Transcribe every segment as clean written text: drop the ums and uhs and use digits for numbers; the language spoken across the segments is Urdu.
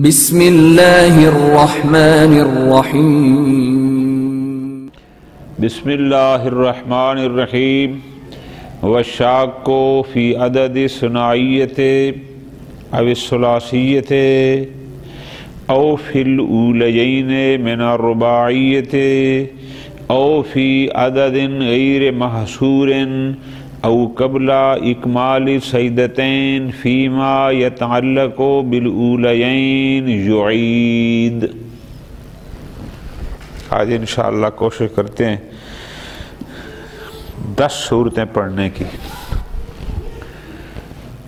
بسم اللہ الرحمن الرحیم بسم اللہ الرحمن الرحیم والشاق فی عدد ثنائیت او الثلاثیت او فی الاولین من الرباعیت او فی عدد غیر محصور او قبل اکمال سیدتین فیما یتعلق بالاولین یعید۔ آج انشاءاللہ کوشش کرتے ہیں 10 صورتیں پڑھنے کی۔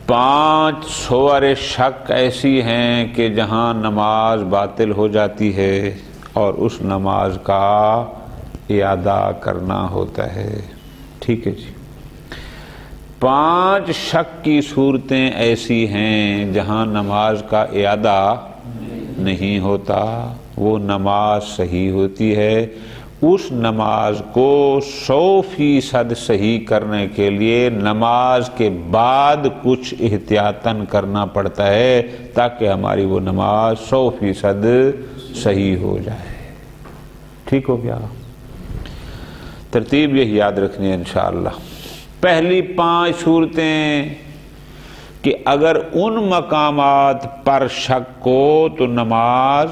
5 صور شک ایسی ہیں کہ جہاں نماز باطل ہو جاتی ہے اور اس نماز کا اعادہ کرنا ہوتا ہے۔ ٹھیک ہے جی۔ 5 شک کی صورتیں ایسی ہیں جہاں نماز کا اعادہ نہیں ہوتا، وہ نماز صحیح ہوتی ہے۔ اس نماز کو 100% صحیح کرنے کے لیے نماز کے بعد کچھ احتیاطاً کرنا پڑتا ہے تاکہ ہماری وہ نماز 100% صحیح ہو جائے۔ ٹھیک ہو گیا؟ ترتیب یہی یاد رکھنی ہے انشاءاللہ۔ پہلی 5 صورتیں کہ اگر ان مقامات پر شک ہو تو نماز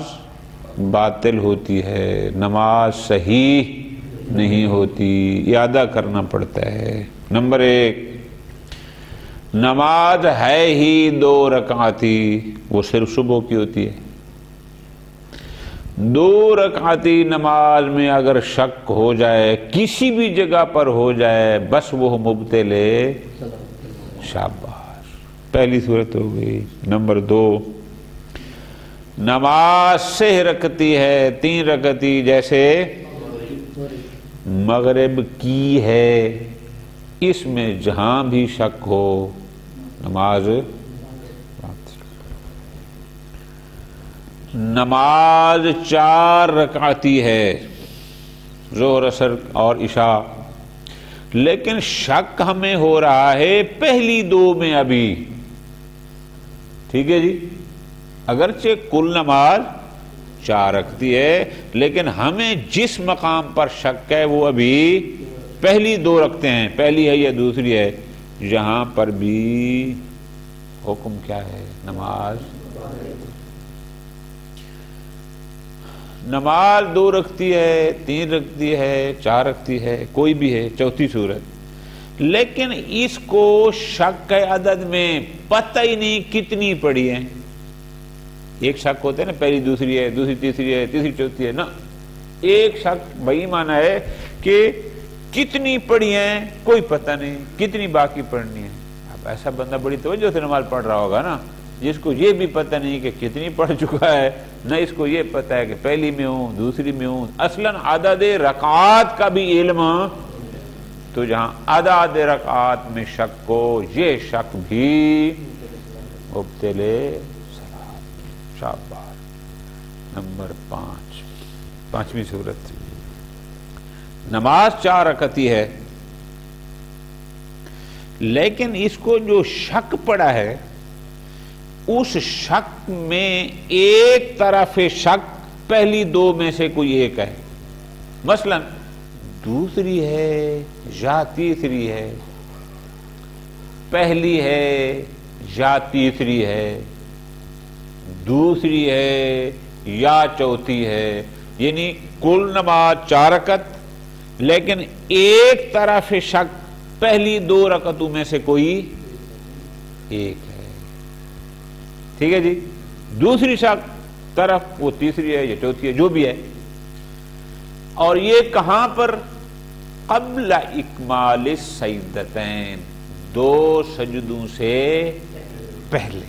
باطل ہوتی ہے، نماز صحیح نہیں ہوتی، اعادہ کرنا پڑتا ہے۔ نمبر 1، نماز ہے ہی 2 رکعتی، وہ صرف صبح کی ہوتی ہے۔ 2 رکعتی نماز میں اگر شک ہو جائے، کسی بھی جگہ پر ہو جائے، بس وہ مبطل شاباش، پہلی صورت ہو گئی۔ نمبر 2، نماز صحیح رکھتی ہے 3 رکعتی، جیسے مغرب کی ہے، اس میں جہاں بھی شک ہو نماز نماز 4 رکعتی ہے، ظہر عصر اور عشاء، لیکن شک ہمیں ہو رہا ہے پہلی 2 میں ابھی۔ ٹھیک ہے جی، اگرچہ کل نماز 4 رکعتی ہے لیکن ہمیں جس مقام پر شک ہے وہ ابھی پہلی 2 رکھتے ہیں، پہلی ہے یا دوسری ہے، یہاں پر بھی حکم کیا ہے؟ نماز 2 رکھتی ہے، 3 رکھتی ہے، 4 رکھتی ہے، کوئی بھی ہے، چوتھی صورت، لیکن اس کو شک کے عدد میں پتہ ہی نہیں کتنی پڑھی ہیں۔ ایک شک ہوتا ہے نا، پہلی دوسری ہے، دوسری تیسری ہے، تیسری چوتھی ہے نا، ایک شک بھائی معنی ہے کہ کتنی پڑھی ہیں کوئی پتہ نہیں، کتنی باقی پڑھنی ہے۔ اب ایسا بندہ بڑی توجہ سے نماز پڑھ رہا ہوگا نا، جس کو یہ بھی پتہ نہیں کہ کتنی پڑھ چکا ہے، نہ اس کو یہ پتہ ہے کہ پہلی میں ہوں دوسری میں ہوں، اصلاً عدد رکعات کا بھی علم، تو جہاں عدد رکعات میں شک کو، یہ شک بھی مبطل شاباش۔ نمبر 5، 5ویں صورت، نماز 4 رکعتی ہے لیکن اس کو جو شک پڑا ہے اس شک میں ایک طرف شک پہلی 2 میں سے کوئی ایک ہے، مثلا دوسری ہے یا تیسری ہے، پہلی ہے یا تیسری ہے، دوسری ہے یا چوتھی ہے، یعنی کل نماز 4 رکعت لیکن ایک طرف شک پہلی 2 رکعتوں میں سے کوئی ایک ہے۔ ٹھیک ہے جی، دوسری شک طرف وہ تیسری ہے یا چوتھی ہے، جو بھی ہے، اور یہ کہاں پر؟ قبل اکمال السجدتین، 2 سجدوں سے پہلے،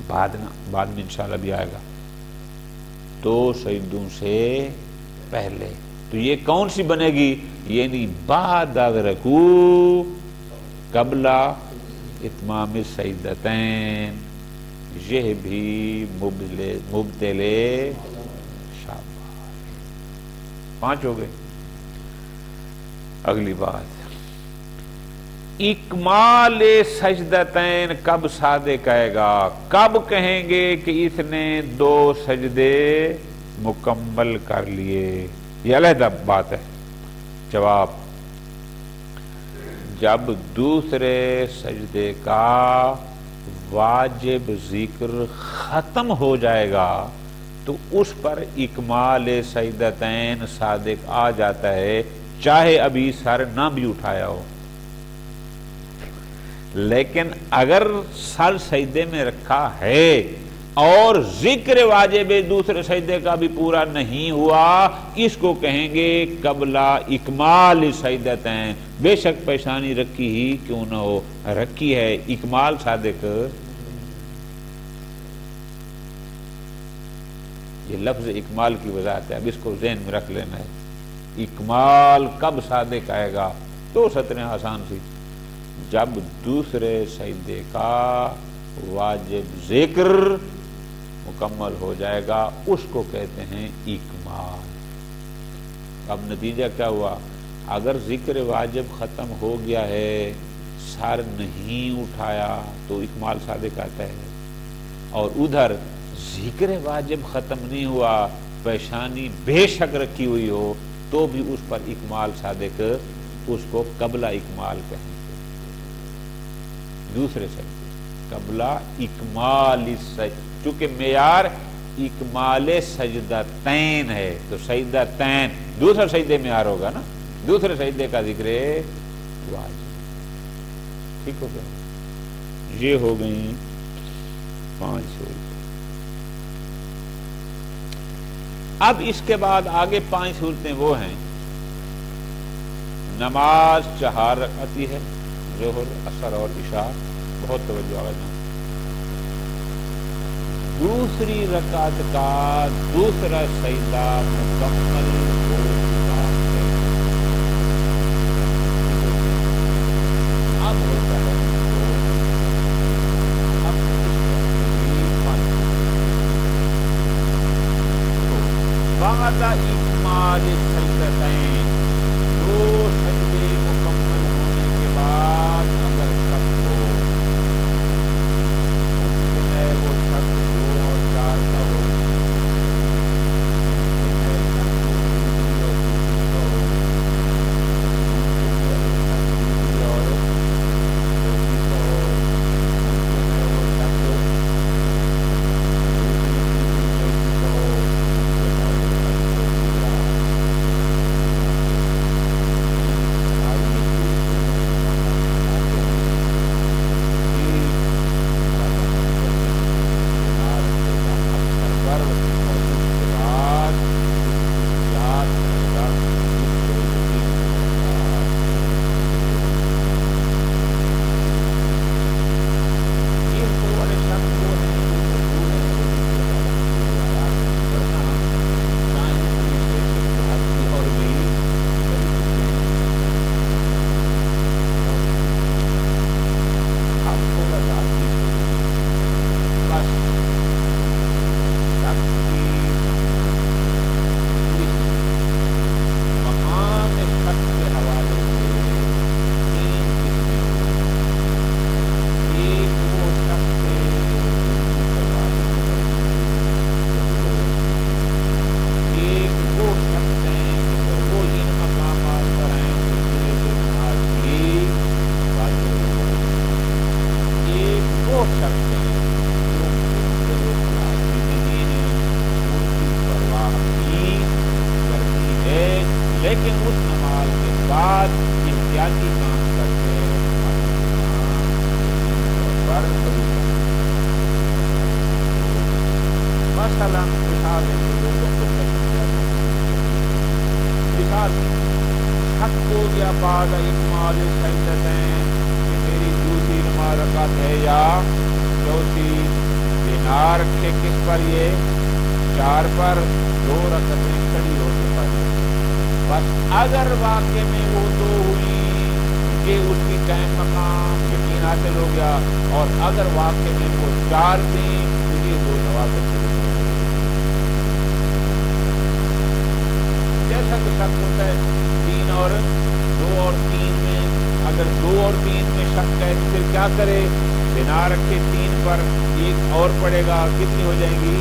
بعد میں انشاءاللہ بھی آئے گا، 2 سجدوں سے پہلے، تو یہ کون سی بنے گی؟ یعنی بعد رکوع قبل اتمام السجدتین، یہ بھی مبطل شاباش۔ 5 ہو گئے۔ اگلی بات، اکمال سجدتین کب صادق آئے گا؟ کب کہیں گے کہ اس نے 2 سجدے مکمل کر لیے؟ یہ علیحدہ بات ہے۔ جواب، جب دوسرے سجدے کا واجب ذکر ختم ہو جائے گا تو اس پر اکمال سجدتین صادق آ جاتا ہے، چاہے ابھی سر نہ بھی اٹھایا ہو۔ لیکن اگر سر سجدے میں رکھا ہے اور ذکر واجب دوسرے سجدے کا بھی پورا نہیں ہوا، اس کو کہیں گے قبلہ اکمال سجدتین، بے شک پیشانی رکھی ہی کیوں نہ ہو، رکھی ہے، اکمال صادق۔ یہ لفظ اکمال کی وضاحت ہے، اب اس کو ذہن میں رکھ لینا ہے۔ اکمال کب صادق آئے گا؟ 2 سطریں آسان سی، جب دوسرے سجدے کا واجب ذکر مکمل ہو جائے گا، اس کو کہتے ہیں اکمال۔ اب نتیجہ کیا ہوا؟ اگر ذکر واجب ختم ہو گیا ہے، سر نہیں اٹھایا تو اکمال صادق آتا ہے، اور ادھر ذکر واجب ختم نہیں ہوا، پیشانی بے شک رکھی ہوئی ہو تو بھی اس پر اکمال صادق، اس کو قبلہ اکمال کہیں گے۔ دوسرے سجدے قبلہ اکمال سجدہ، چونکہ معیار اکمال سجدتین ہے تو سجدتین دوسرے سجدے معیار ہوگا نا، دوسرے سجدے کا ذکر واجب۔ ٹھیک ہو گیا؟ یہ ہو گئی 5 صورتیں۔ اب اس کے بعد آگے 5 صورتیں وہ ہیں، نماز 4 رکعتی ہے، ظہر، عصر اور عشاء، بہت توجہ آگے۔ دوسری رکعت کا دوسرا سجدہ مکمل ہو چکا ہے، اب ہوتا ہے بعد اکمال سجدتین، 2 سجدے مکمل ہونے کے بعد اگر شک ہو، وہ شک 2 اور 4 کا ہو، لیکن اس نماز کے بعد احتیاطی کام کرتے مثلا حق ہو گیا بعد اکمال سجدتین کہ تیری دوسری نماز رکعت ہے یا چوتھی، بنا رکھے کس پر؟ یہ 4 پر، 2 رکعتیں کھڑی ہو کے پڑھی، بس اگر واقع میں وہ 2 ہوئی کہ اس کی ٹائم مقام یقین حاصل ہو گیا، اور اگر واقع میں وہ 4 تھیں تو یہ 2 نوافل جیسا کہ شک ہوتا ہے 3 اور 2 اور 3 میں اگر 2 اور 3 میں شک ہے تو پھر کیا کرے؟ بنا رکھے 3 پر ایک اور پڑے گا، کتنی ہو جائیں گی؟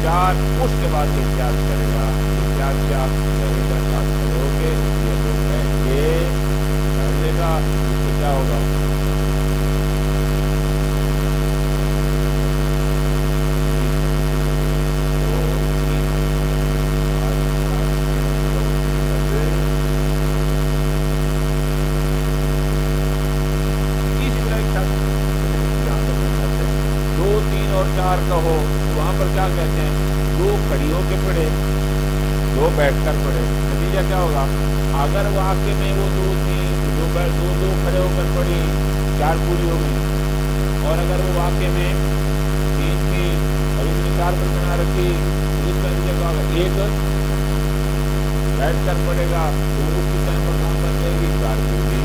4. اس کے بعد احتیاط کرے گا، احتیاط کیا کرے گا؟ کرو گے یہ تو بیٹھ کے کر لے گا، اس سے کیا ہوگا؟ کا ہو تو وہاں پر کیا کہتے ہیں؟ 2 کھڑی ہو کے پڑھے، 2 بیٹھ کر پڑھے، نتیجہ کیا ہوگا؟ اگر واقع میں وہ 2 تھی، 2 کھڑے ہو کر پڑھی، 4 پوری ہو گئی، اور اگر وہ واقع میں 3 تھی اور اس نے 4 پر بنا رکھی، اس کا نتیجہ کیا ہوگا؟ 1 بیٹھ کر پڑھے گا تو اس کی ٹائم پر کام بن جائے گی، 4 پوری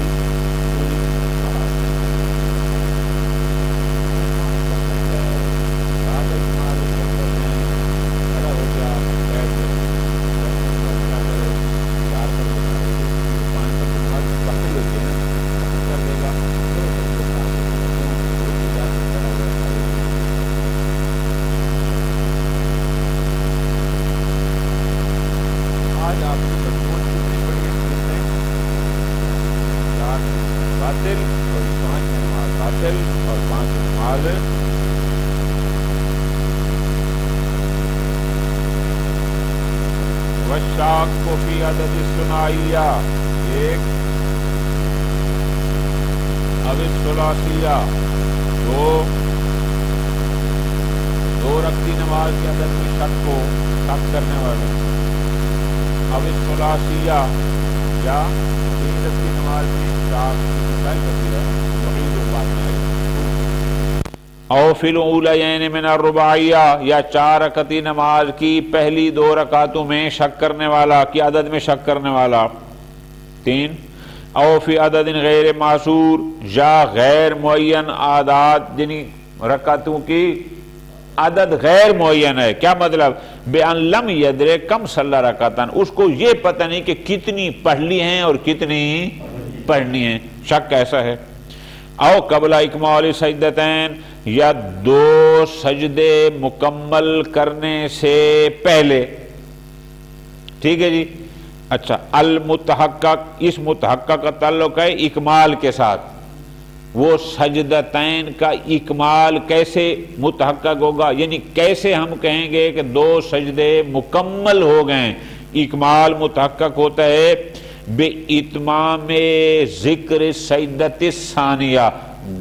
وشاک کو فی عدد الثنائیہ 1 اب الثلاثیہ 2 رکعتی نماز کے عدد میں شک کو شک کرنے والے، اب الثلاثیہ یا 3 رکعتی نماز میں شک کی مثال کرتی ہے وحید بات میں او فی الاولیین من الرباعیہ یا 4 رکعتی نماز کی پہلی 2 رکعتوں میں شک کرنے والا کی عدد میں شک کرنے والا 3 او فی عدد غیر معصور یا غیر معین اعداد جن رکعتوں کی عدد غیر معین ہے، کیا مطلب؟ بِأَن لَمْ يَدْرِ کم صلی رکعتاً، اس کو یہ پتہ نہیں کہ کتنی پڑھ لی ہیں اور کتنی پڑھنی ہیں، شک ایسا ہے۔ او قبل اکمال سجدتین یا 2 سجدے مکمل کرنے سے پہلے، ٹھیک ہے جی۔ اچھا، المتحقق، اس متحقق کا تعلق ہے اکمال کے ساتھ، وہ سجدتین کا اکمال کیسے متحقق ہوگا، یعنی کیسے ہم کہیں گے کہ 2 سجدے مکمل ہو گئے؟ اکمال متحقق ہوتا ہے بِإِتْمَامِ ذکر سجدۃ الثانیہ،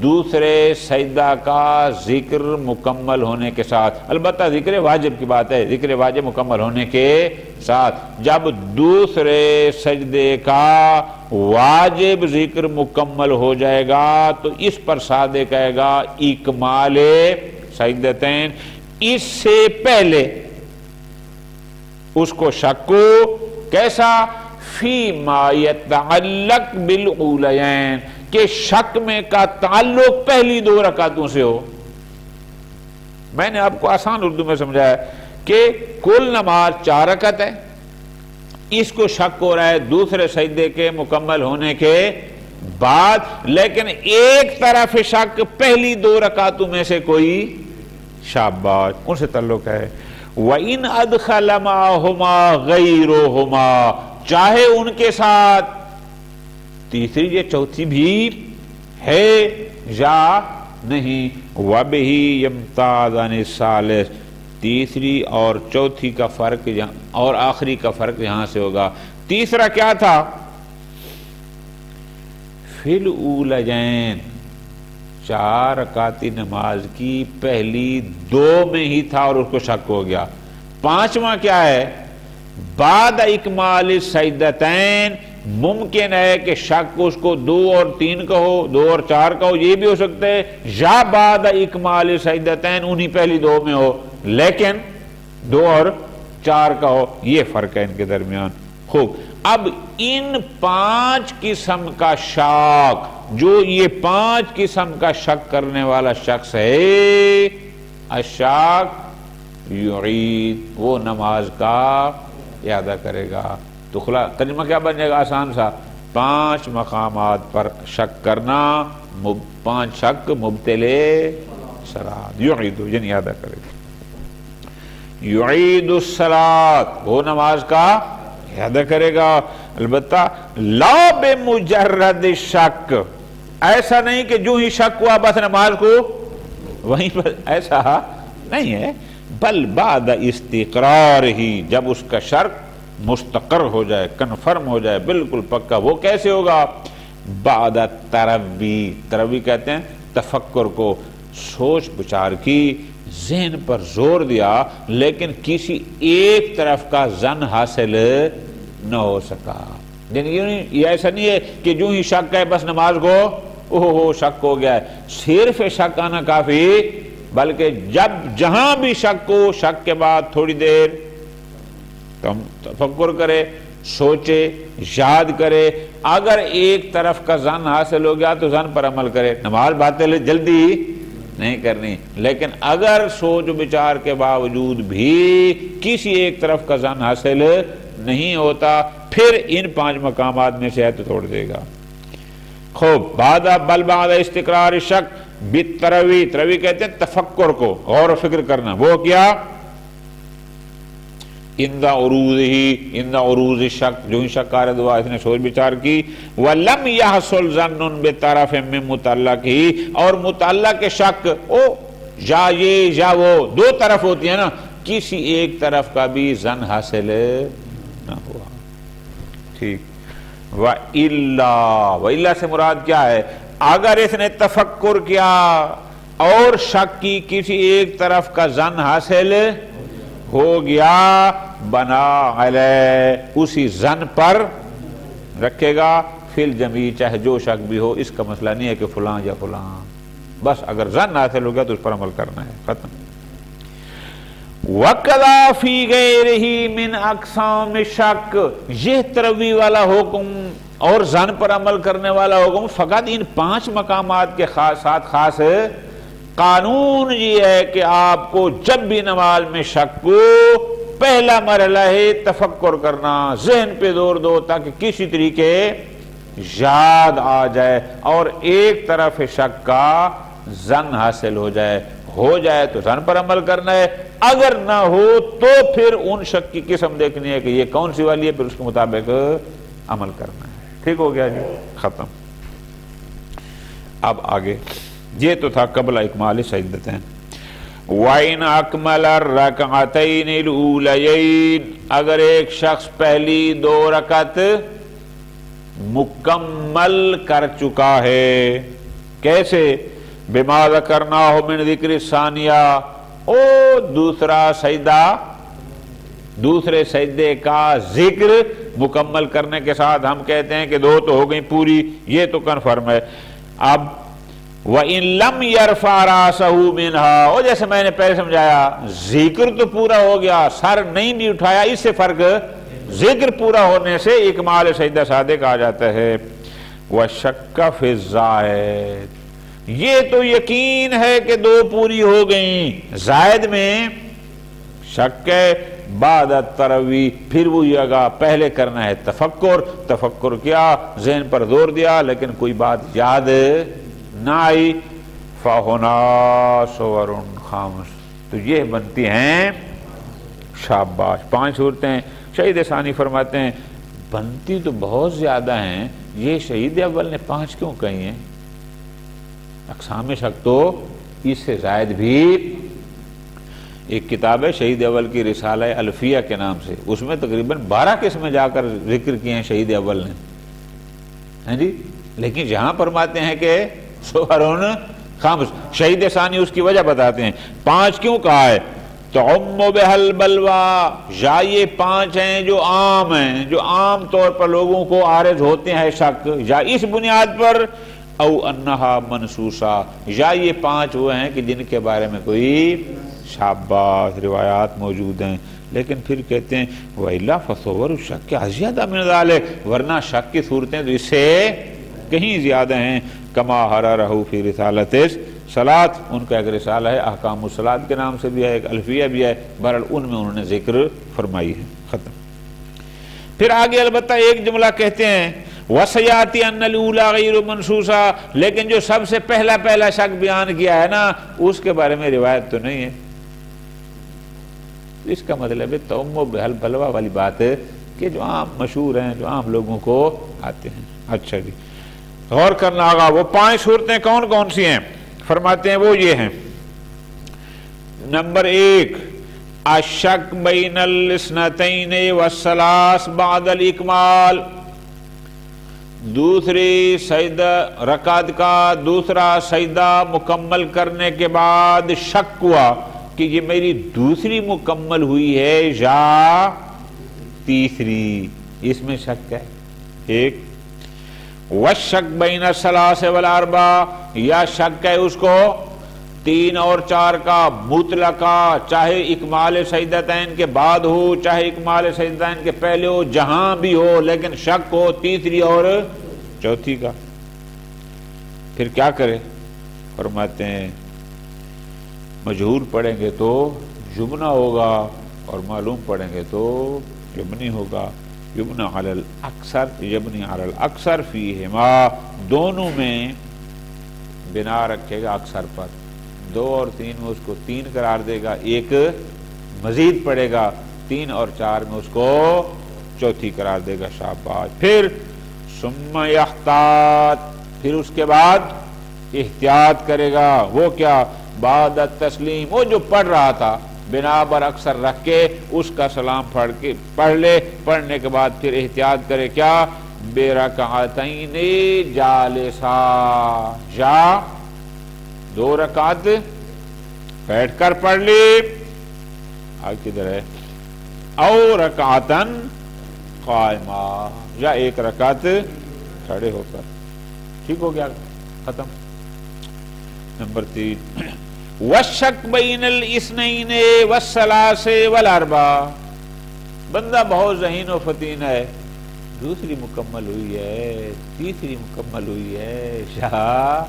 دوسرے سجدہ کا ذکر مکمل ہونے کے ساتھ، البتہ ذکر واجب کی بات ہے، ذکر واجب مکمل ہونے کے ساتھ، جب دوسرے سجدے کا واجب ذکر مکمل ہو جائے گا تو اس پر سادے کہے گا اکمال سجدتین، اس سے پہلے اس کو شک کو کیسا؟ فی ما یتعلق بالاولیین، کہ شک میں کا تعلق پہلی 2 رکعتوں سے ہو۔ میں نے آپ کو آسان اردو میں سمجھایا کہ کل نماز 4 رکعت ہے، اس کو شک ہو رہا ہے دوسرے سجدے کے مکمل ہونے کے بعد، لیکن ایک طرف شک پہلی 2 رکعتوں میں سے کوئی شاباش ان سے تعلق ہے۔ وَإِنْ أَدْخَلَ مَعَهُمَا غَيْرُهُمَا، چاہے ان کے ساتھ تیسری یا چوتھی بھی ہے یا نہیں، وَبِهِ يَمْتَازَ عَنِ الثَّالِثِ، تیسری اور چوتھی کا فرق اور آخری کا فرق یہاں سے ہوگا۔ تیسرا کیا تھا؟ فِي الْأُولَيَيْنِ، 4 رکعتی نماز کی پہلی 2 میں ہی تھا اور اس کو شک ہو گیا۔ 5واں کیا ہے؟ بعد اکمال سجدتین، ممکن ہے کہ شک اس کو 2 اور 3 کا ہو، 2 اور 4 کا ہو، یہ بھی ہو سکتا ہے، یا بعد اکمال سجدتین انہی پہلی 2 میں ہو لیکن 2 اور 4 کا ہو، یہ فرق ہے ان کے درمیان۔ خوب، اب ان 5 قسم کا شک، جو یہ 5 قسم کا شک کرنے والا شخص ہے، الشاک یعید، وہ نماز کا اعادہ کرے گا۔ تو ترجمہ کیا بن جائے گا؟ آسان سا، 5 مقامات پر شک کرنا 5 شک مبتلے صلاۃ یعید یعنی ادا کرے گا. یعید الصلاۃ وہ نماز کا ادا کرے گا، البتہ لا بمجرد شک، ایسا نہیں کہ جو ہی شک ہوا بس نماز کو وہیں پر، ایسا نہیں ہے، بل بعد استقرار ہی، جب اس کا شک مستقر ہو جائے، کنفرم ہو جائے، بالکل پکا. وہ کیسے ہوگا؟ بعد تروی، تروی کہتے ہیں تفکر کو، سوچ بچار کی، ذہن پر زور دیا لیکن کسی ایک طرف کا ظن حاصل نہ ہو سکا. یہ ایسا نہیں ہے کہ جو ہی شک ہے بس نماز کو اوہ شک ہو گیا ہے. صرف شک آنا کافی، بلکہ جب جہاں بھی شک ہو، شک کے بعد تھوڑی دیر تفکر کرے، سوچے، یاد کرے. اگر ایک طرف کا ظن حاصل ہو گیا تو ظن پر عمل کرے. نماز باطل جلدی نہیں کرنی، لیکن اگر سوچ بچار کے باوجود بھی کسی ایک طرف کا ظن حاصل نہیں ہوتا پھر ان 5 مقامات میں سے ہے تو چھوڑ دے گا. خوب. بل بعد استقرار شک بالتروی، تروی کہتے ہیں تفکر کو، غور و فکر کرنا. وہ کیا؟ عروض شک، جو ہی شک آرد ہوا اس نے سوچ بچار کی. وَلَمْ يَحْصُلْ ظَنٌّ بِطَرَفٍ مِّن مُتَعَلَّقِهِ، اور متعلق کے شک یا یہ یا وہ 2 طرف ہوتی ہیں نا، کسی ایک طرف کا بھی ظن حاصل نہ ہوا. ٹھیک. وَإِلَّا سے مراد کیا ہے؟ اگر اس نے تفکر کیا اور شک کی، کسی ایک طرف کا ظن حاصل ہو گیا، بنا علیہ، اسی ظن پر رکھے گا، فی الجمیع، چاہے جو شک بھی ہو. اس کا مسئلہ نہیں ہے کہ فلاں یا فلاں، بس اگر ظن حاصل ہو گیا تو اس پر عمل کرنا ہے، ختم. وَقَضَى فِي غَيْرِهِ مِنْ أَقْسَامِ شَک، یہ تروی والا حکم اور ظن پر عمل کرنے والا حکم فقط ان 5 مقامات کے ساتھ خاص قانون یہ ہے کہ آپ کو جب بھی نماز میں شک کو، پہلا مرحلہ ہے تفکر کرنا، ذہن پہ زور دو تاکہ کسی طریقے یاد آ جائے اور ایک طرف شک کا ظن حاصل ہو جائے. ہو جائے تو ظن پر عمل کرنا ہے، اگر نہ ہو تو پھر ان شک کی قسم دیکھنی ہے کہ یہ کون سی والی ہے، پھر اس کے مطابق عمل کرنا ہے. ٹھیک ہو گیا جی، ختم. اب آگے یہ تو تھا قبل اکمال سجدتین. وَإِنْ أَكْمَلَ الرَّكْعَتَيْنِ الْأُولَيَيْنِ، اگر ایک شخص پہلی 2 رکعت مکمل کر چکا ہے، کیسے؟ بما ذکرناہ من ذکر الثانیہ، دوسرا سجدہ، دوسرے سجدے کا ذکر مکمل کرنے کے ساتھ ہم کہتے ہیں کہ 2 تو ہو گئی پوری، یہ تو کنفرم ہے. اب وَإِن لَمْ يَرْفَعْ رَأْسَهُ مِنْهَا، اور جیسے میں نے پہلے سمجھایا، ذکر تو پورا ہو گیا، سر نہیں بھی اٹھایا، اس سے فرق ذکر پورا ہونے سے اکمال سجدہ صادق آ جاتا ہے. وَشَكَّ فِي الزَّائِدِ، یہ تو یقین ہے کہ 2 پوری ہو گئیں، زائد میں شک ہے. بعد التروی، پھر وہ یہ پہلے کرنا ہے تفکر، تفکر کیا، ذہن پر زور دیا لیکن کوئی بات یاد نہ آئی. فَهُنَا صُوَرٌ خَامِسٌ، تو یہ بنتی ہیں شاباش 5 صورتیں. شہید ثانی فرماتے ہیں بنتی تو بہت زیادہ ہیں، یہ شہید اول نے 5 کیوں کہی ہیں؟ اقسام شک تو اس سے زائد بھی. ایک کتاب ہے شہید اول کی رسالہ الفیہ کے نام سے، اس میں تقریباً 12 قسمیں جا کر ذکر کیے ہیں شہید اول نے، ہیں جی. لیکن جہاں فرماتے ہیں کہ سورون خامس، شہید ثانی اس کی وجہ بتاتے ہیں 5 کیوں کہا ہے. تعم بہل بلوا، یا یہ 5 ہیں جو عام ہیں، جو عام طور پر لوگوں کو عارض ہوتے ہیں شک، یا اس بنیاد پر، او انہا منسوسہ، یا یہ 5 وہ ہیں کہ جن کے بارے میں کوئی شاباش روایات موجود ہیں. لیکن پھر کہتے ہیں وَإِلَّا فَصُوَرُ الشَّكِّ أَزْيَدَ مِنْ ذَلِكَ، ورنہ شک کی صورتیں تو اس سے کہیں زیادہ ہیں. کما حررہ فی رسالۃ صلاۃ، ان کا ایک رسالہ ہے احکام الصلاۃ کے نام سے بھی ہے، ایک الفیہ بھی ہے، بہرحال ان میں انہوں نے ذکر فرمائی ہے. ختم. پھر آگے البتہ ایک جملہ کہتے ہیں وَسَيَأْتِي أَنَّ الْأُولَىٰ غَيْرُ مَنْصُوصًا، لیکن جو سب سے پہلا شک بیان کیا ہے نا اس کے بارے میں روایت تو نہیں ہے. اس کا مطلب ہے توم و بلوا والی بات ہے کہ جو عام مشہور ہیں، جو عام لوگوں کو آتے ہیں. اچھا جی، غور کرنا ہوگا. وہ 5 صورتیں کون کون سی ہیں؟ فرماتے ہیں وہ یہ ہیں. نمبر 1 الشک بین الاثنتین والثلاث بعد الاکمال. دوسری سجدہ رکعت کا دوسرا سجدہ مکمل کرنے کے بعد شک ہوا کہ یہ میری دوسری مکمل ہوئی ہے یا تیسری، اس میں شک ہے. ایک والشک بین الثلاث والاربع، یا شک ہے اس کو 3 اور 4 کا مطلقہ، چاہے اکمال سجدتین کے بعد ہو چاہے اکمال سجدتین کے پہلے ہو، جہاں بھی ہو، لیکن شک ہو تیسری اور چوتھی کا. پھر کیا کرے؟ فرماتے ہیں مجہول پڑھیں گے تو یمنا ہوگا اور معلوم پڑھیں گے تو یمنی ہوگا. یمنا علی الاکثر یبنی علی الاکثر فیہما، دونوں میں بنا رکھے گا اکثر پر. 2 اور 3 میں اس کو 3 قرار دے گا، ایک مزید پڑے گا. 3 اور 4 میں اس کو چوتھی قرار دے گا. شاباش. پھر ثم یحتاط، پھر اس کے بعد احتیاط کرے گا. وہ کیا؟ بعد التسلیم، وہ جو پڑھ رہا تھا بنا بر اکثر رکھ کے اس کا سلام پڑھ لے. پڑھنے کے بعد پھر احتیاط کرے. کیا؟ بے رکعتین جالسا، یا 2 رکعت بیٹھ کر پڑھ لی. آگے کدھر ہے؟ او رکعتن قائمہ، یا 1 رکعت کھڑے ہو کر. ٹھیک ہو گیا، ختم. نمبر 3 والشک بین الاثنین والثلاث والاربع. بندہ بہت ذہین و فطین ہے، دوسری مکمل ہوئی ہے تیسری مکمل ہوئی ہے یا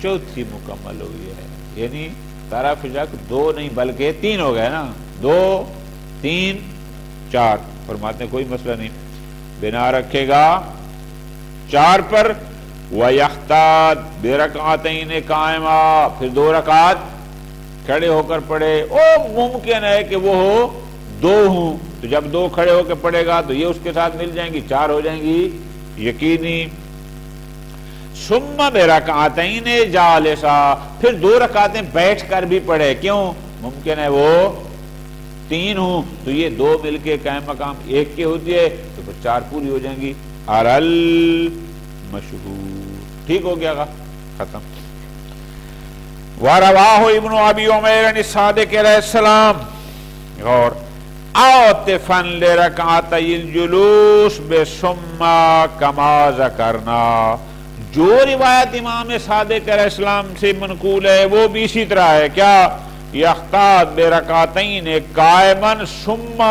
چوتھی مکمل ہوئی ہے. یعنی طرف شک 2 نہیں بلکہ 3 ہو گئے نا. 2 3 4. فرماتے ہیں کوئی مسئلہ نہیں، بنا رکھے گا 4 پر. وَيَحْتَاطْ بِرَكْعَتَيْنِ قَائِمًا، پھر 2 رکعت کھڑے ہو کر پڑھے. ممکن ہے کہ وہ ہو 2 ہوں، تو جب 2 کھڑے ہو کے پڑھے گا تو یہ اس کے ساتھ مل جائیں گی، 4 ہو جائیں گی یقینی. ثُمَّ بِرَكْعَتَيْنِ جَالِسًا، پھر 2 رکعتیں بیٹھ کر بھی پڑھے. کیوں؟ ممکن ہے وہ 3 ہوں تو یہ 2 مل کے قائم مقام 1 کی ہوتی ہے تو پھر 4 پوری ہو جائیں گی. مشہور. ٹھیک ہو گیا گا، ختم. وَرَوَاهُ ابن ابی عمیر الصادق علیہ السلام. اور عاطفا لرکعتی الجلوس بثم کما ذکرنا، جو روایت امام صادق علیہ السلام سے منقول ہے وہ بھی اسی طرح ہے. کیا؟ یحتاط برکعتین قائما ثم،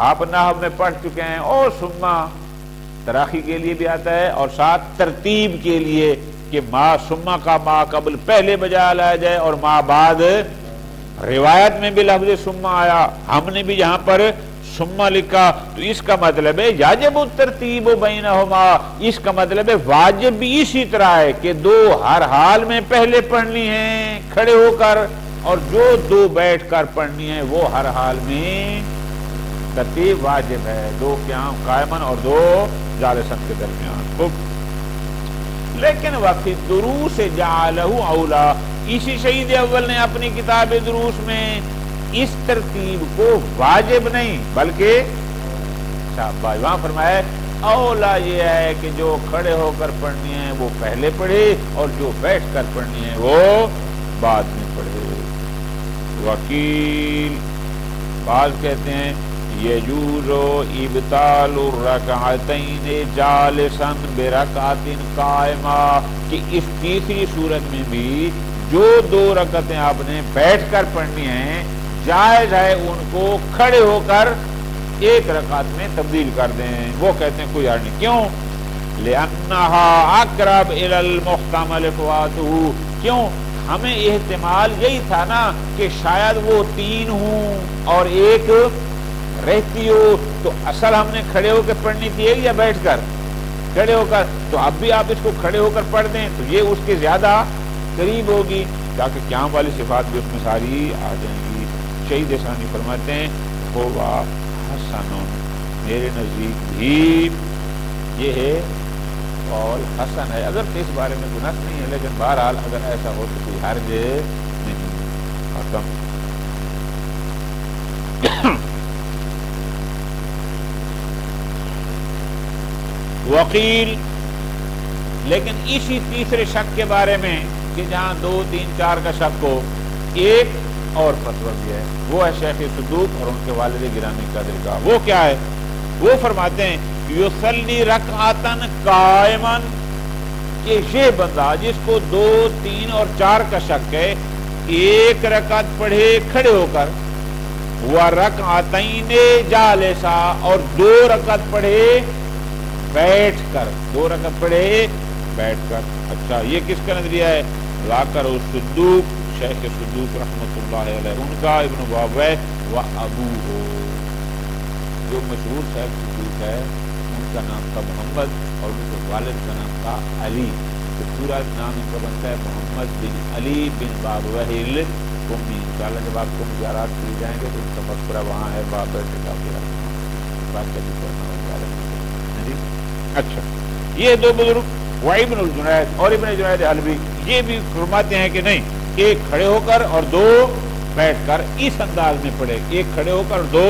آپ نحو میں پڑھ چکے ہیں. اور ثم تراخی کے لیے بھی آتا ہے اور ساتھ ترتیب کے لیے کہ ما ثم کا ما قبل پہلے بجا لایا جائے اور ما بعد. روایت میں بھی لفظ ثم آیا، ہم نے بھی یہاں پر ثم لکھا، تو اس کا مطلب ہے یجب الترتیب بینہما. اس کا مطلب ہے واجب بھی اسی طرح ہے کہ 2 ہر حال میں پہلے پڑھنی ہیں کھڑے ہو کر، اور جو 2 بیٹھ کر پڑھنی ہیں وہ ہر حال میں ترتیب واجب ہے. 2 قیام قائمن اور 2 جالسن کے درمیان. لیکن وفی دروس جعلہ اولا، اسی شہید اول نے اپنی کتاب دروس میں اس ترتیب کو واجب نہیں بلکہ شاباش وہاں فرمایا اولا یہ ہے کہ جو کھڑے ہو کر پڑھنی ہے وہ پہلے پڑھے اور جو بیٹھ کر پڑھنی ہے وہ بعد میں پڑھے. وکیل بعض کہتے ہیں یجوز ابطال الرکعتین جالسا برکعت قائمہ، کہ اس تیسری صورت میں بھی جو 2 رکعتیں آپ نے بیٹھ کر پڑھنی ہیں جائز ہے ان کو کھڑے ہو کر 1 رکعت میں تبدیل کر دیں. وہ کہتے ہیں کوئی حرج نہیں. کیوں؟ لأنها اقرب الى المحتمل فواتہ، کیوں؟ ہمیں احتمال یہی تھا نا کہ شاید وہ 3 ہوں اور 1 رہتی ہو، تو اصل ہم نے کھڑے ہو کے پڑھنی تھی یا بیٹھ کر؟ کھڑے ہو کر، تو اب بھی آپ اس کو کھڑے ہو کر پڑھ دیں تو یہ اس کے زیادہ قریب ہوگی، تاکہ قیام والی صفات بھی اس میں ساری آ جائیں گی۔ شہید ثانی فرماتے ہیں ہوا حسن، میرے نزدیک بھی یہ ہے قول حسن ہے، اگر اس بارے میں گناہ نہیں ہے، لیکن بہرحال اگر ایسا ہو تو کوئی حرج نہیں۔ ختم۔ وقیل، لیکن اسی تیسرے شک کے بارے میں کہ جہاں 2 3 4 کا شک ہو، ایک اور فتویٰ بھی ہے، وہ ہے شیخ صدوق اور ان کے والد گرامی قدر کا۔ وہ کیا ہے؟ وہ فرماتے ہیں یصلی رکعتن قائما، کہ یہ بندہ جس کو 2 3 اور 4 کا شک ہے، ایک رکعت پڑھے کھڑے ہو کر، وَرَكْعَتَيْنِ جَالِسًا، اور 2 رکعت پڑھے بیٹھ کر، 2 رکعت پڑھے بیٹھ کر۔ اچھا، یہ کس کا نظریہ ہے؟ ذاکر الصدوق، شیخ صدوق رحمۃ اللہ علیہ، ان کا ابن بابوہ و ابوہ، جو مشہور شیخ صدوق ہے ان کا نام تھا محمد اور ان کے والد کا نام تھا علی، تو پورا نام ان کا بنتا ہے محمد بن علی بن بابوہ القمی۔ انشاءاللہ جب آپ کو زیارات کی جائیں گے تو ان کا مقبرہ وہاں ہے، باب بیٹھے کافی بات کا بھی کرنا ہوگا۔ اچھا، یہ 2 بزرگ وابن الجنید اور ابن جنید حلبی یہ بھی فرماتے ہیں کہ نہیں، ایک کھڑے ہو کر اور 2 بیٹھ کر، اس انداز میں پڑھے، ایک کھڑے ہو کر اور 2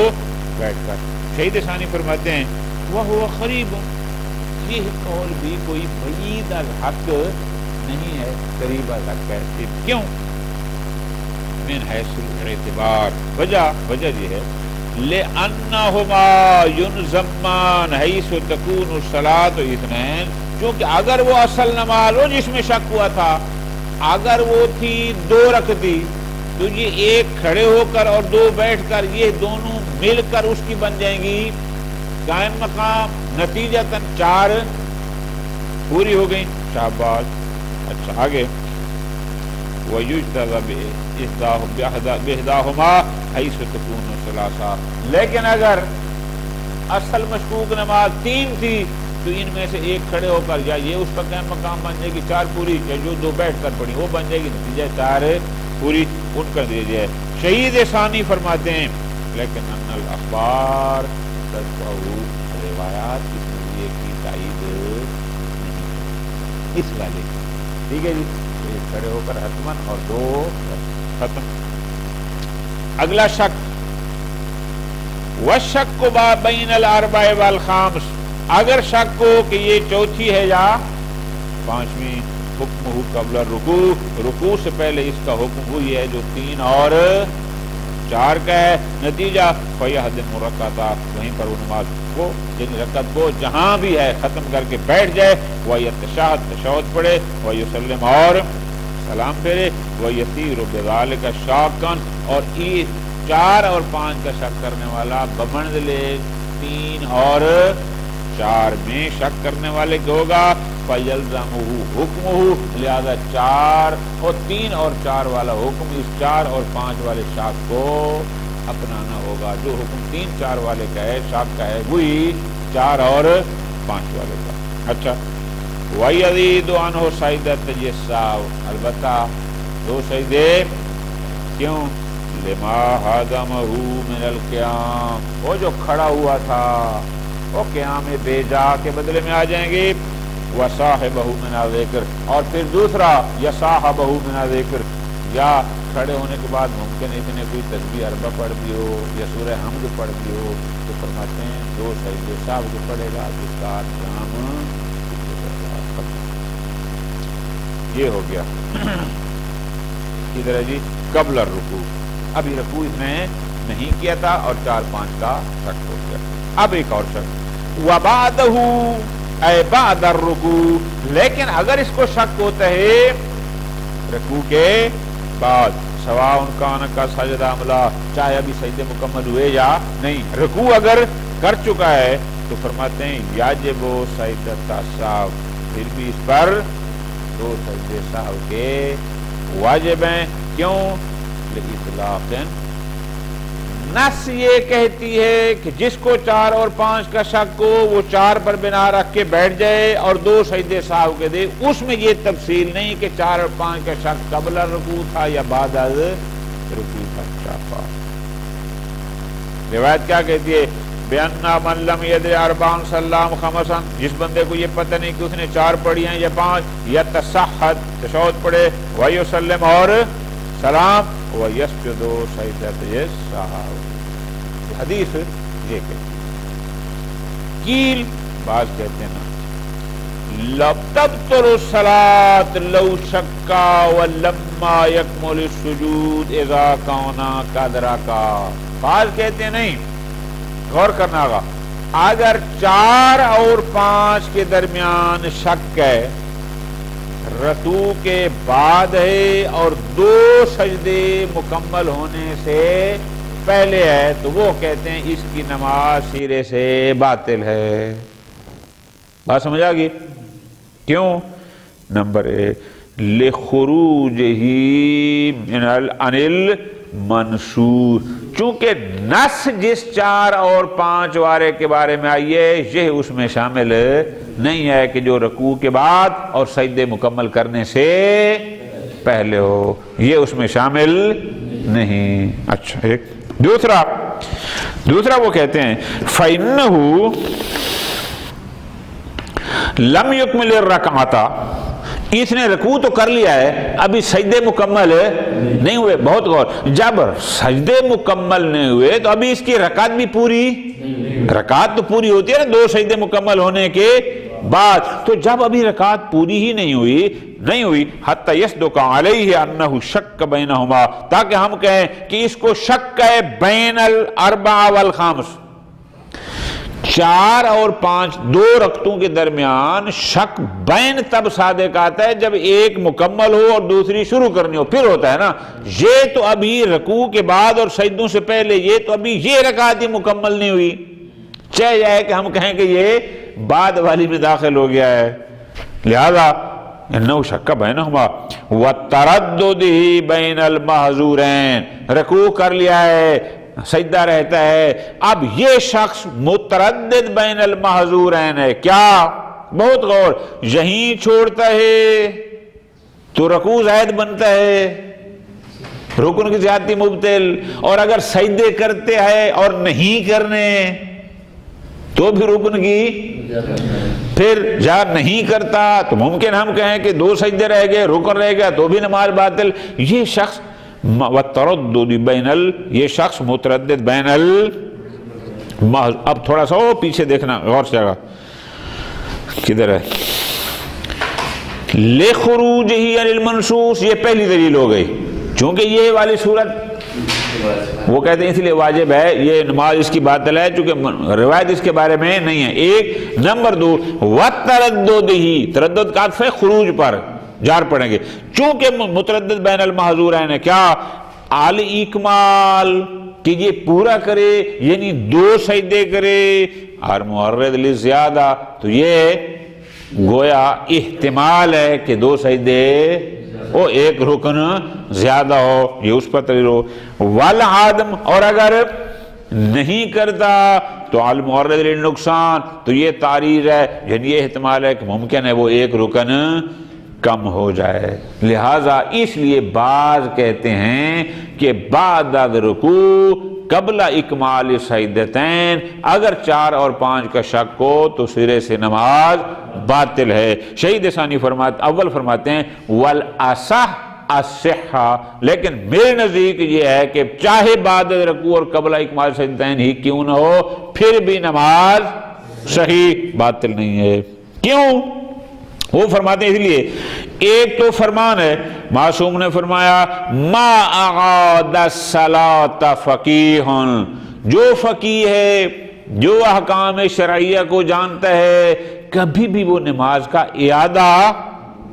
بیٹھ کر۔ شہید ثانی فرماتے ہیں وَهُوَ قَرِيبٌ، یہ قول بھی کوئی بعید الحق نہیں ہے، قریب الحق ہے۔ کیوں؟ من حیث الاعتبار، وجہ یہ ہے لِأَنَّهُمَا يُنْزَمَّانَ حَيْثُ تَكُونُ الصَّلَاةُ اِثْنَيْنِ، چونکہ اگر وہ اصل نماز ہو جس میں شک ہوا تھا، اگر وہ تھی 2 رکعتی، تو یہ ایک کھڑے ہو کر اور 2 بیٹھ کر، یہ دونوں مل کر اس کی بن جائیں گی قائم مقام، نتیجتاً 4 پوری ہو گئی۔ شاباش۔ اچھا، آگے وَيُجْتَزَ بِإِحْدَاهُمَا حَيْثُ تَكُونُ ثَلَاثًا، لیکن اگر اصل مشکوک نماز 3 تھی تو ان میں سے ایک کھڑے ہو کر، یا یہ اس کا قائم مقام بن جائے گی 4 پوری، یا جو 2 بیٹھ کر پڑھی وہ بن جائے گی، نتیجہ 4 پوری، ان کا دیجیے۔ شہید ثانی فرماتے ہیں لیکن ان الاخبار تتبع، روایات اس نظریے کی تائید نہیں، اس والے، ٹھیک ہے جی، ایک کھڑے ہو کر حتمن اور 2 ختم۔ اگلا شک، وَالشَّكُّ بَيْنَ الْأَرْبَعِ وَالْخَامِسِ، اگر شک ہو کہ یہ 4تھی ہے یا 5ویں، حکمہ قبل الرکوع، رکوع سے پہلے اس کا حکم وہی ہے جو 3 اور 4 کا ہے، نتیجہ فَيَهْدِمُ الرَّكْعَةَ، وہیں پر وہ نماز کو، یعنی رکعت کو جہاں بھی ہے ختم کر کے بیٹھ جائے، وَيَتَشَهَّدْ، تشہد پڑھے، وَيُسَلِّمْ، اور سلام پھیرے، وَيَسِيرُ بِذَلِكَ شَاكًا، اور 4 اور 5 کا شک کرنے والا بمنزل 3 اور 4 میں شک کرنے والے کو ہوگا، فَيَلْزَمُهُ حُكْمُهُ، لہذا 4 اور 3 اور 4 والا حکم اس 4 اور 5 والے شاک کو اپنانا ہوگا، جو حکم 3 4 والے کا ہے، شاک کا ہے، وہی 4 اور 5 والے کا۔ اچھا، وَيَزِيدُ عَنْهُ سَجْدَةَ السَّهْوِ، البتہ 2 سجدے، کیوں؟ لِمَا هَدَمَهُ مِنَ الْقِيَامِ، وہ جو کھڑا ہوا تھا وہ قیام بے جا کے بدلے میں آ جائیں گے، وَصَاحِبَهُ مِنَ الذِّكْرِ، اور پھر دوسرا يَصَاحِبَهُ مِنَ الذِّكْرِ، یا کھڑے ہونے کے بعد ممکن اتنے کوئی تسبیح اربع پڑھ دی ہو یا سورہ حمد پڑھ دی ہو، تو فرماتے ہیں 2 سجدے صاحب جو پڑھے گا جس کا انجام یہ ہو گیا۔ ادھر ہے جی قبل الرکوع، ابھی رکوع اس نے نہیں کیا تھا اور 4 5 کا شک ہو گیا۔ اب ایک اور شک، وَبَعْدَهُ اے بعد الرکوع، لیکن اگر اس کو شک ہوتا ہے رکوع کے بعد، سواء کان کا سجدہ عملہ، چاہے ابھی سجدے مکمل ہوئے یا نہیں، رکوع اگر کر چکا ہے تو فرماتے ہیں یاجب سجدۃ السہو، پھر بھی اس پر 2 سجدے سہو کے واجب ہیں، کیوں؟ لِإِطْلَاقٍ نص یہ کہتی ہے کہ جس کو 4 اور 5 کا شک ہو وہ 4 پر بنا رکھ کے بیٹھ جائے اور 2 سجدے ساہو کے دے. اس میں یہ تفصیل نہیں کہ 4 اور 5 کا شک قبل رکوع تھا یا بعد از رکوع تھا. روایت کیا کہتی ہے؟ بِأَنَّ مَن لَمْ يَدْرِ أَرْبَعًا صَلَّى خَمْسًا، جس بندے کو یہ پتہ نہیں کہ اس نے 4 پڑھی ہیں یا 5، يَتَسَحَّدْ تشہد پڑھے، وَيُسَلِّمْ اور سلام، وَيَسْجُدُ سَجْدَتَيْ السَّهْوِ. حدیث یہ کہتی ہے. کیل بعض کہتے ہیں نا تبطل الصلاة لو شکا ولما یکمل السجود اذا کانا قدرا کا. بعض کہتے ہیں نہیں، غور کرنا ہوگا، اگر 4 اور 5 کے درمیان شک ہے، رکوع کے بعد ہے اور 2 سجدے مکمل ہونے سے پہلے ہے، تو وہ کہتے ہیں اس کی نماز سرے سے باطل ہے. بات سمجھ آ گئی؟ کیوں؟ نمبر 1 لخروجہ عن المنصوص، چونکہ نص جس 4 اور 5 وارے کے بارے میں آئی ہے یہ اس میں شامل نہیں ہے کہ جو رکوع کے بعد اور سجدے مکمل کرنے سے پہلے ہو، یہ اس میں شامل نہیں. اچھا، ایک دوسرا وہ کہتے ہیں فَإِنَّهُ لم یکمل الرکعۃ، اس نے رکوع تو کر لیا ہے، ابھی سجدے مکمل نہیں ہوئے. بہت غور، جب سجدے مکمل نہیں ہوئے تو ابھی اس کی رکعت بھی پوری، رکعت تو پوری ہوتی ہے نا 2 سجدے مکمل ہونے کے بعد. تو جب ابھی رکعت پوری ہی نہیں ہوئی حتی یصدق علیہ انہ شک بینہما، تاکہ ہم کہیں کہ اس کو شک ہے بین الاربع والخامس، 4 اور 5 2 رکعتوں کے درمیان شک بین تب صادق آتا ہے جب ایک مکمل ہو اور دوسری شروع کرنی ہو، پھر ہوتا ہے نا. یہ تو ابھی رکوع کے بعد اور سجدوں سے پہلے یہ تو ابھی یہ رکعت ہی مکمل نہیں ہوئی، چاہے جائے کہ ہم کہیں کہ یہ بعد والی میں داخل ہو گیا ہے. لہذا انہو شک بینہما وتردد بین المحظورین، رکوع کر لیا ہے، سجدہ رہتا ہے، اب یہ شخص متردد بین المحظورین ہے. کیا؟ بہت غور، یہیں چھوڑتا ہے تو رکوع زائد بنتا ہے، رکن کی زیادتی مبطل، اور اگر سجدے کرتے ہیں اور نہیں کرنے تو بھی رکن کی، پھر جب نہیں کرتا تو ممکن ہم کہیں کہ 2 سجدے رہ گئے، رکن رہ گیا تو بھی نماز باطل. یہ شخص وَالتَّرَدُّدِ یہ شخص متردد بین اب تھوڑا سا پیچھے دیکھنا غور سے آگا، کدھر ہے؟ لِخُرُوجِهِ عَنِ الْمَنْصُوصِ، یہ پہلی دلیل ہو گئی. چونکہ یہ والی صورت وہ کہتے ہیں اس لیے واجب ہے، یہ نماز اس کی باطل ہے چونکہ روایت اس کے بارے میں نہیں ہے. ایک. نمبر 2 وَالتَّرَدُّدِهِ، تردد کا عطف ہے خروج پر، جار پڑھیں گے، چونکہ متردد بین المحظورین ہے. کیا؟ اکمال، کہ یہ پورا کرے یعنی 2 سجدے کرے، اور معرض لزیادہ، تو یہ گویا احتمال ہے کہ 2 سجدے وہ ایک رکن زیادہ ہو، یہ اس پر دلیل ہو. والعدم، اور اگر نہیں کرتا تو المعرض للنقصان، تو یہ تعریض ہے، یعنی یہ احتمال ہے کہ ممکن ہے وہ ایک رکن کم ہو جائے. لہذا اس لیے بعض کہتے ہیں کہ بعد رکوع قبل اکمال سجدتین، اگر 4 اور 5 کا شک ہو تو سرے سے نماز باطل ہے. شہید ثانی اول فرماتے ہیں والاصح الصحہ، لیکن میرے نزدیک یہ ہے کہ چاہے بعد رکوع اور قبل اکمال سجدتین ہی کیوں نہ ہو، پھر بھی نماز صحیح باطل نہیں ہے. کیوں؟ وہ فرماتے ہیں اس لیے، ایک تو فرمان ہے، معصوم نے فرمایا ما اعاد الصلاۃ فقیہ، جو فقیہ ہے، جو احکام شرعیہ کو جانتا ہے، کبھی بھی وہ نماز کا اعادہ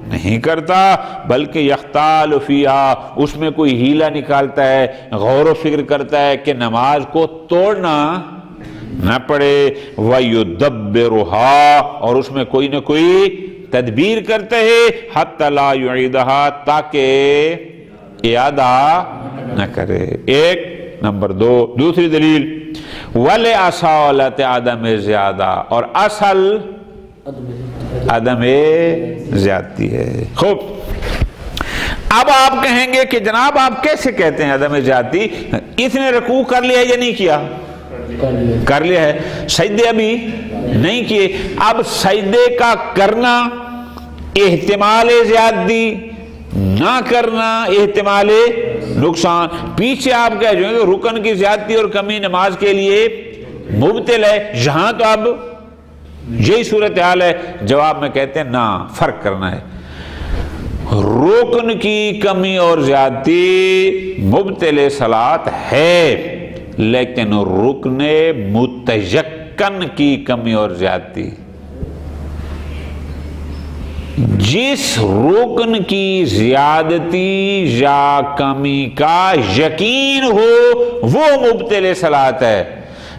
نہیں کرتا، بلکہ یختال فیہا، اس میں کوئی ہیلہ نکالتا ہے، غور و فکر کرتا ہے کہ نماز کو توڑنا نہ پڑے، وَيُدَبِّرُهَا، اور اس میں کوئی نہ کوئی تدبیر کرتے ہیں، حتی لا یعیدہا، تاکہ اعادہ نہ کرے. ایک نمبر 2 دوسری دلیل وَلِأَصَالَةِ عَدَمِ زیادہ، اور اصل عدم زیادتی ہے۔ خوب، اب آپ کہیں گے کہ جناب آپ کیسے کہتے ہیں عدم زیادتی؟ اس نے رکوع کر لیا یا نہیں کیا؟ کر لیا ہے۔ سجدے ابھی نہیں کیے۔ اب سجدے کا کرنا احتمال زیادتی، نہ کرنا احتمال نقصان۔ پیچھے آپ کہہ جو کہ رکن کی زیادتی اور کمی نماز کے لیے مبطل ہے، یہاں تو اب یہی صورتحال ہے۔ جواب میں کہتے ہیں نہ، فرق کرنا ہے۔ رکن کی کمی اور زیادتی مبطل صلاۃ ہے، لیکن رکن متیقن کی کمی اور زیادتی، جس رکن کی زیادتی یا کمی کا یقین ہو وہ مبطل صلاۃ ہے،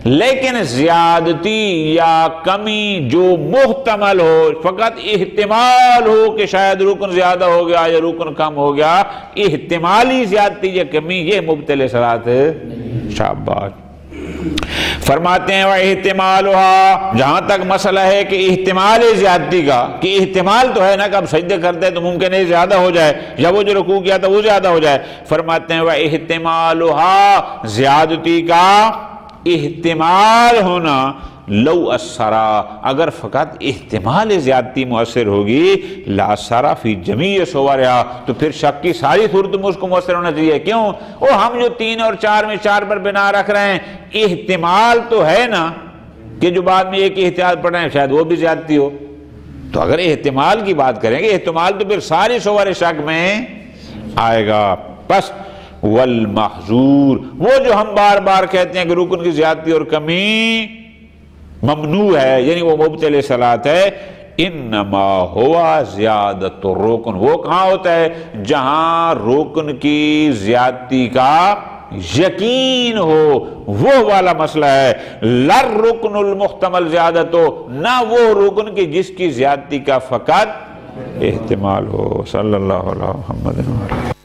لیکن زیادتی یا کمی جو محتمل ہو، فقط احتمال ہو کہ شاید رکن زیادہ ہو گیا یا رکن کم ہو گیا، احتمالی زیادتی یا کمی، یہ مبطل صلاۃ ہے۔ شاباش۔ فرماتے ہیں وَاحتمالُهَا، جہاں تک مسئلہ ہے کہ احتمال زیادتی کا، کہ احتمال تو ہے نا کہ اب سجدے کرتے ہیں تو ممکن ہے زیادہ ہو جائے، یا وہ جو رکوع کیا تھا وہ زیادہ ہو جائے۔ فرماتے ہیں وَاحتمالُهَا، زیادتی کا احتمال ہونا، لو اسرا، اگر فقط احتمال زیادتی مؤثر ہوگی، لا اسرا فی جمیع صورہا، تو پھر شک کی ساری صورتوں میں اس کو مؤثر ہونا چاہیے۔ کیوں؟ وہ ہم جو 3 اور 4 میں 4 پر بنا رکھ رہے ہیں، احتمال تو ہے نا کہ جو بعد میں ایک احتیاط پڑھ رہے ہیں شاید وہ بھی زیادتی ہو۔ تو اگر احتمال کی بات کریں گے، احتمال تو پھر ساری صور شک میں آئے گا۔ بس والمحظور، وہ جو ہم بار بار کہتے ہیں کہ رکن کی زیادتی اور کمی ممنوع ہے، یعنی وہ مبطل صلاۃ ہے، انما ہوا زیادت الرکن، وہ کہاں ہوتا ہے؟ جہاں رکن کی زیادتی کا یقین ہو، وہ والا مسئلہ ہے۔ لر رکن المحتمل زیادت ہو، نہ وہ رکن کی جس کی زیادتی کا فقط احتمال ہو۔ صلی اللہ علیہ محمد۔